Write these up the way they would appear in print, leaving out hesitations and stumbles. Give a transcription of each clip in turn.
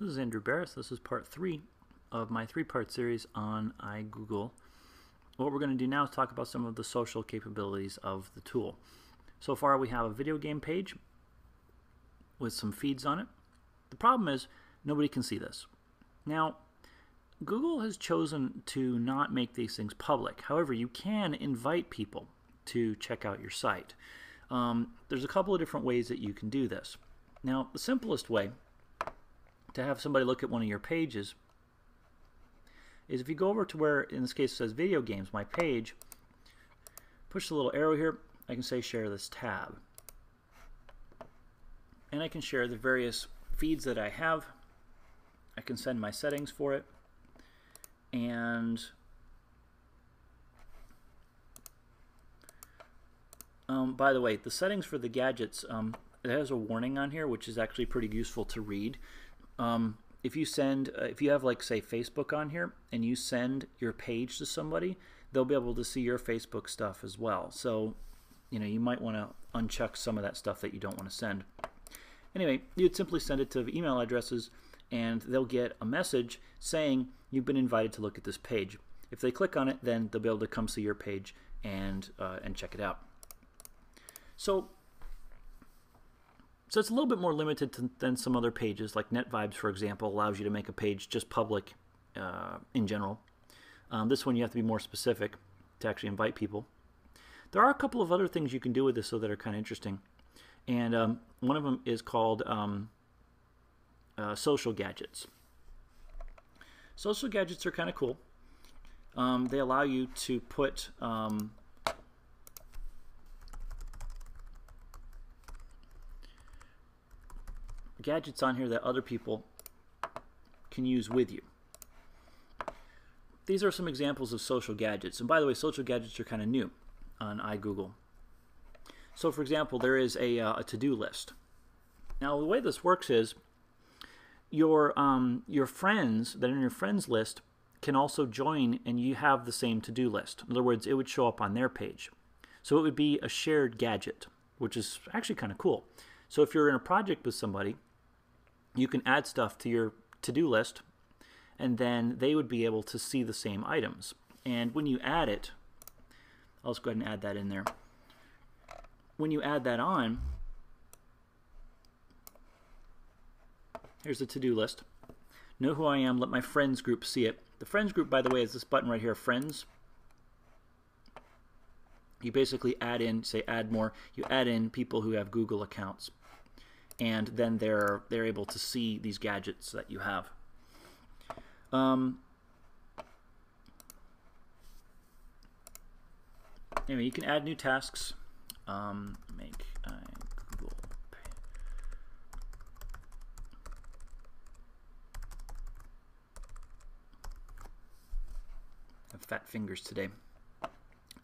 This is Andrew Barris. This is part 3 of my 3-part series on iGoogle. What we're going to do now is talk about some of the social capabilities of the tool. So far we have a video game page with some feeds on it. The problem is nobody can see this. Now, Google has chosen to not make these things public. However, you can invite people to check out your site. There's a couple of different ways that you can do this. Now, the simplest way to have somebody look at one of your pages is if you go over to where, in this case, it says video games, my page, push the little arrow here, I can say share this tab. And I can share the various feeds that I have. I can send my settings for it. And by the way, the settings for the gadgets, it has a warning on here, which is actually pretty useful to read. If you have, like, say, Facebook on here and you send your page to somebody, they'll be able to see your Facebook stuff as well. So, you might want to uncheck some of that stuff that you don't want to send. Anyway, you'd simply send it to email addresses and they'll get a message saying you've been invited to look at this page. If they click on it, then they'll be able to come see your page and check it out. So it's a little bit more limited than some other pages, like NetVibes, for example, allows you to make a page just public in general. This one you have to be more specific to actually invite people. There are a couple of other things you can do with this that are kind of interesting. And one of them is called social gadgets. Social gadgets are kind of cool. They allow you to put gadgets on here that other people can use with you. These are some examples of social gadgets. And by the way, social gadgets are kind of new on iGoogle. So for example, there is a to-do list. Now the way this works is your friends that are in your friends list can also join and you have the same to-do list. In other words, it would show up on their page. So it would be a shared gadget, which is actually kind of cool. So if you're in a project with somebody, you can add stuff to your to-do list and then they would be able to see the same items. And when you add it, I'll just go ahead and add that in there. When you add that on, here's the to-do list. Know who I am, let my friends group see it. The friends group, by the way, is this button right here, friends. You basically add in, say add more, you add in people who have Google accounts. And then they're able to see these gadgets that you have. Anyway, you can add new tasks. Make iGoogle Pay. I have fat fingers today.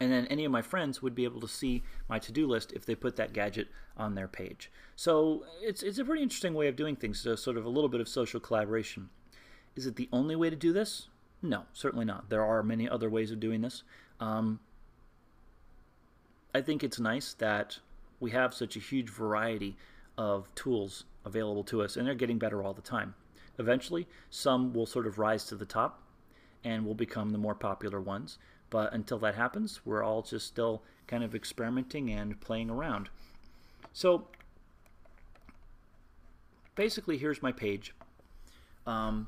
And then any of my friends would be able to see my to-do list if they put that gadget on their page. So it's a pretty interesting way of doing things, so sort of a little bit of social collaboration. Is it the only way to do this? No, certainly not. There are many other ways of doing this. I think it's nice that we have such a huge variety of tools available to us, and they're getting better all the time. Eventually, some will sort of rise to the top and will become the more popular ones. But until that happens, we're all just still kind of experimenting and playing around. So basically, here's my page. Adding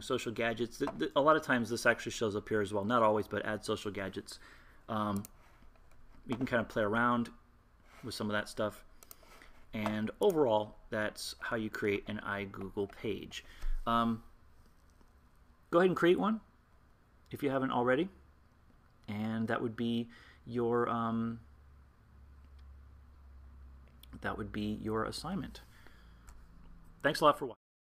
social gadgets. A lot of times this actually shows up here as well. Not always, but add social gadgets. You can kind of play around with some of that stuff. And overall, that's how you create an iGoogle page. Go ahead and create one if you haven't already, and that would be your assignment. Thanks a lot for watching.